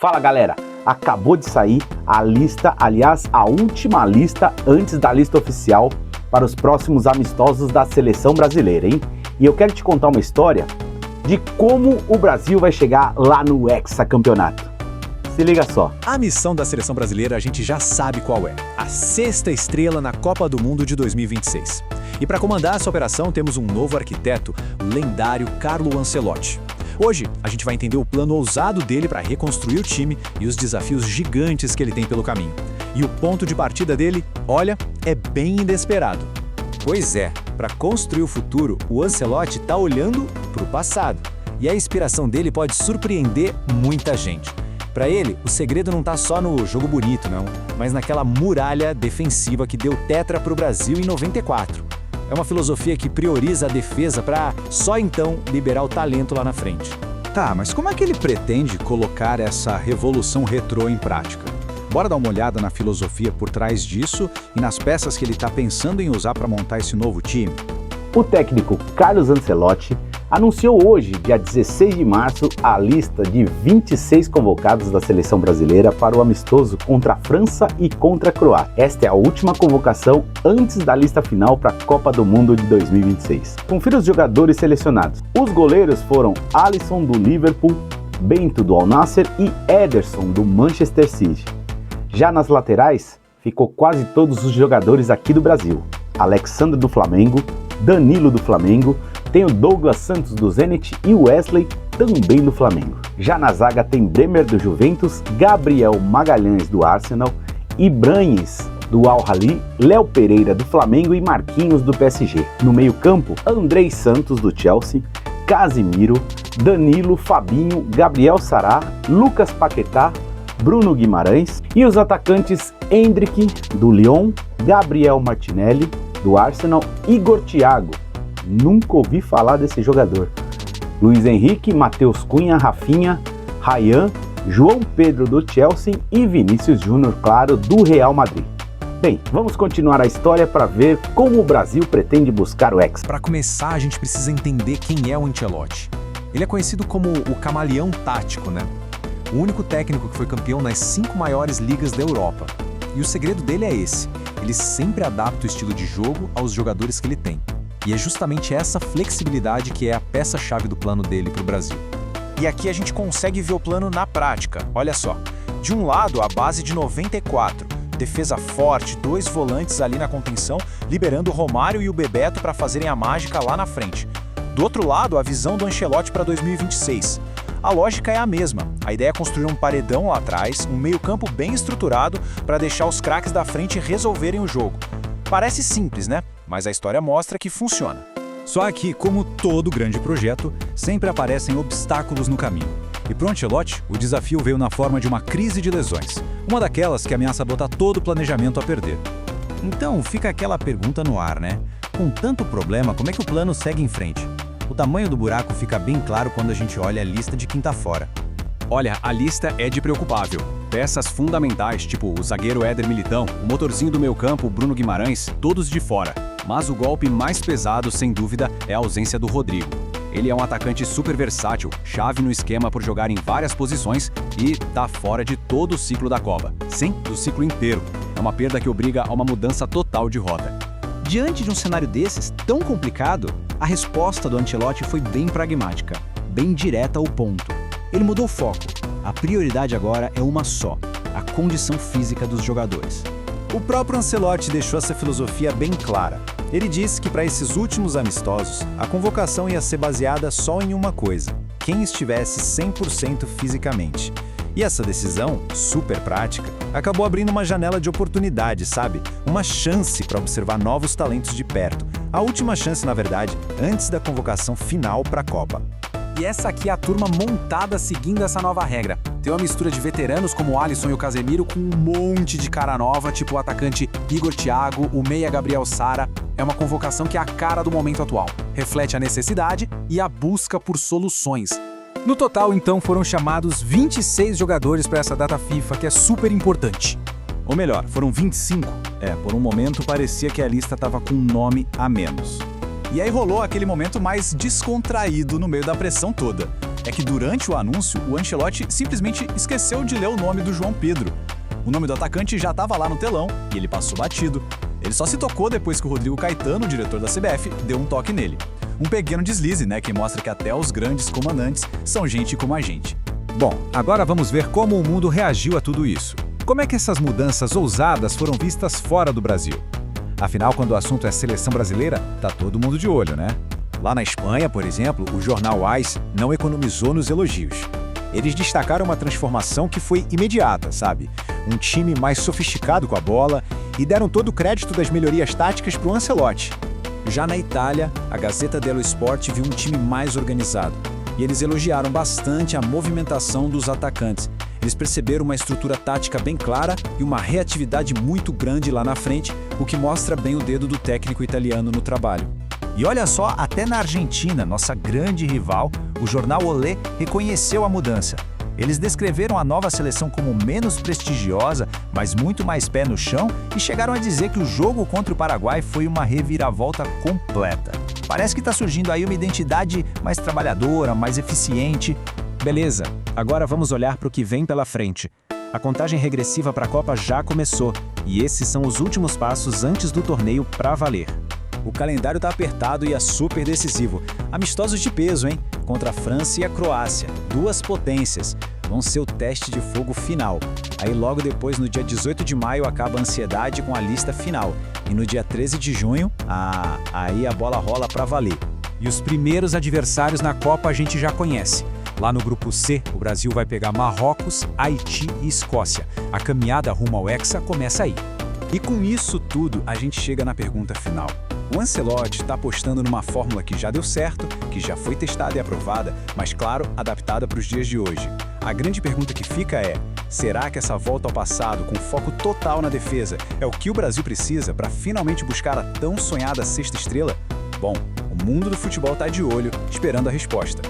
Fala galera, acabou de sair a lista, aliás, a última lista antes da lista oficial para os próximos amistosos da seleção brasileira, hein? E eu quero te contar uma história de como o Brasil vai chegar lá no hexacampeonato. Se liga só. A missão da seleção brasileira a gente já sabe qual é: a sexta estrela na Copa do Mundo de 2026. E para comandar essa operação temos um novo arquiteto, o lendário Carlo Ancelotti. Hoje, a gente vai entender o plano ousado dele para reconstruir o time e os desafios gigantes que ele tem pelo caminho. E o ponto de partida dele, olha, é bem inesperado. Pois é, para construir o futuro, o Ancelotti está olhando para o passado. E a inspiração dele pode surpreender muita gente. Para ele, o segredo não está só no jogo bonito, não, mas naquela muralha defensiva que deu tetra para o Brasil em 94. É uma filosofia que prioriza a defesa para só então liberar o talento lá na frente. Tá, mas como é que ele pretende colocar essa revolução retrô em prática? Bora dar uma olhada na filosofia por trás disso e nas peças que ele está pensando em usar para montar esse novo time. O técnico Carlo Ancelotti anunciou hoje, dia 16 de março, a lista de 26 convocados da seleção brasileira para o amistoso contra a França e contra a Croácia. Esta é a última convocação antes da lista final para a Copa do Mundo de 2026. Confira os jogadores selecionados. Os goleiros foram Alisson do Liverpool, Bento do Al Nassr e Ederson do Manchester City. Já nas laterais, ficou quase todos os jogadores aqui do Brasil. Alexandre do Flamengo, Danilo do Flamengo, tem o Douglas Santos do Zenit e o Wesley também do Flamengo. Já na zaga tem Bremer do Juventus, Gabriel Magalhães do Arsenal, Ibranhes do Al Ahly, Léo Pereira do Flamengo e Marquinhos do PSG. No meio-campo, Andrei Santos do Chelsea, Casimiro, Danilo, Fabinho, Gabriel Sará, Lucas Paquetá, Bruno Guimarães e os atacantes Endrick do Lyon, Gabriel Martinelli do Arsenal, Igor Thiago. Nunca ouvi falar desse jogador. Luiz Henrique, Matheus Cunha, Rafinha, Ryan, João Pedro do Chelsea e Vinícius Júnior, claro, do Real Madrid. Bem, vamos continuar a história para ver como o Brasil pretende buscar o Hexa. Para começar, a gente precisa entender quem é o Ancelotti. Ele é conhecido como o camaleão tático, né? O único técnico que foi campeão nas 5 maiores ligas da Europa. E o segredo dele é esse: ele sempre adapta o estilo de jogo aos jogadores que ele tem. E é justamente essa flexibilidade que é a peça-chave do plano dele para o Brasil. E aqui a gente consegue ver o plano na prática. Olha só, de um lado a base de 94, defesa forte, 2 volantes ali na contenção, liberando o Romário e o Bebeto para fazerem a mágica lá na frente. Do outro lado, a visão do Ancelotti para 2026. A lógica é a mesma. A ideia é construir um paredão lá atrás, um meio-campo bem estruturado para deixar os craques da frente resolverem o jogo. Parece simples, né? Mas a história mostra que funciona. Só que, como todo grande projeto, sempre aparecem obstáculos no caminho. E para o Ancelotti, o desafio veio na forma de uma crise de lesões. Uma daquelas que ameaça botar todo o planejamento a perder. Então, fica aquela pergunta no ar, né? Com tanto problema, como é que o plano segue em frente? O tamanho do buraco fica bem claro quando a gente olha a lista de quem tá fora. Olha, a lista é de preocupável. Peças fundamentais, tipo o zagueiro Éder Militão, o motorzinho do meio-campo, Bruno Guimarães, todos de fora. Mas o golpe mais pesado, sem dúvida, é a ausência do Rodrigo. Ele é um atacante super versátil, chave no esquema por jogar em várias posições e tá fora de todo o ciclo da Copa. Sim, do ciclo inteiro. É uma perda que obriga a uma mudança total de rota. Diante de um cenário desses, tão complicado, a resposta do Ancelotti foi bem pragmática, bem direta ao ponto. Ele mudou o foco. A prioridade agora é uma só: a condição física dos jogadores. O próprio Ancelotti deixou essa filosofia bem clara. Ele disse que para esses últimos amistosos, a convocação ia ser baseada só em uma coisa: quem estivesse 100% fisicamente. E essa decisão, super prática, acabou abrindo uma janela de oportunidade, sabe? Uma chance para observar novos talentos de perto. A última chance, na verdade, antes da convocação final para a Copa. E essa aqui é a turma montada seguindo essa nova regra. Tem uma mistura de veteranos como o Alisson e o Casemiro com um monte de cara nova, tipo o atacante Igor Thiago, o meia Gabriel Sará. É uma convocação que é a cara do momento atual. Reflete a necessidade e a busca por soluções. No total, então, foram chamados 26 jogadores para essa data FIFA, que é super importante. Ou melhor, foram 25. Por um momento parecia que a lista estava com um nome a menos. E aí rolou aquele momento mais descontraído no meio da pressão toda. é que durante o anúncio, o Ancelotti simplesmente esqueceu de ler o nome do João Pedro. O nome do atacante já estava lá no telão e ele passou batido. Ele só se tocou depois que o Rodrigo Caetano, o diretor da CBF, deu um toque nele. Um pequeno deslize, né, que mostra que até os grandes comandantes são gente como a gente. Bom, agora vamos ver como o mundo reagiu a tudo isso. Como é que essas mudanças ousadas foram vistas fora do Brasil? Afinal, quando o assunto é seleção brasileira, tá todo mundo de olho, né? Lá na Espanha, por exemplo, o jornal AS não economizou nos elogios. Eles destacaram uma transformação que foi imediata, sabe? Um time mais sofisticado com a bola e deram todo o crédito das melhorias táticas para o Ancelotti. Já na Itália, a Gazzetta dello Sport viu um time mais organizado. E eles elogiaram bastante a movimentação dos atacantes. Eles perceberam uma estrutura tática bem clara e uma reatividade muito grande lá na frente, o que mostra bem o dedo do técnico italiano no trabalho. E olha só, até na Argentina, nossa grande rival, o jornal Olé reconheceu a mudança. Eles descreveram a nova seleção como menos prestigiosa, mas muito mais pé no chão e chegaram a dizer que o jogo contra o Paraguai foi uma reviravolta completa. Parece que está surgindo aí uma identidade mais trabalhadora, mais eficiente. Beleza, agora vamos olhar para o que vem pela frente. A contagem regressiva para a Copa já começou e esses são os últimos passos antes do torneio para valer. O calendário tá apertado e é super decisivo. Amistosos de peso, hein? Contra a França e a Croácia, duas potências. Vão ser o teste de fogo final. Aí logo depois, no dia 18 de maio, acaba a ansiedade com a lista final. E no dia 13 de junho, aí a bola rola pra valer. E os primeiros adversários na Copa a gente já conhece. Lá no grupo C, o Brasil vai pegar Marrocos, Haiti e Escócia. A caminhada rumo ao Hexa começa aí. E com isso tudo, a gente chega na pergunta final. O Ancelotti está apostando numa fórmula que já deu certo, que já foi testada e aprovada, mas claro, adaptada para os dias de hoje. A grande pergunta que fica é, será que essa volta ao passado, com foco total na defesa, é o que o Brasil precisa para finalmente buscar a tão sonhada sexta estrela? Bom, o mundo do futebol está de olho, esperando a resposta.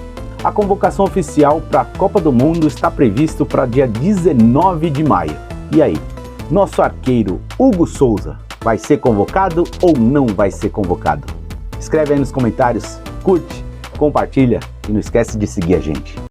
A convocação oficial para a Copa do Mundo está previsto para dia 19 de maio. E aí, nosso arqueiro Hugo Souza vai ser convocado ou não vai ser convocado? Escreve aí nos comentários, curte, compartilha e não esquece de seguir a gente.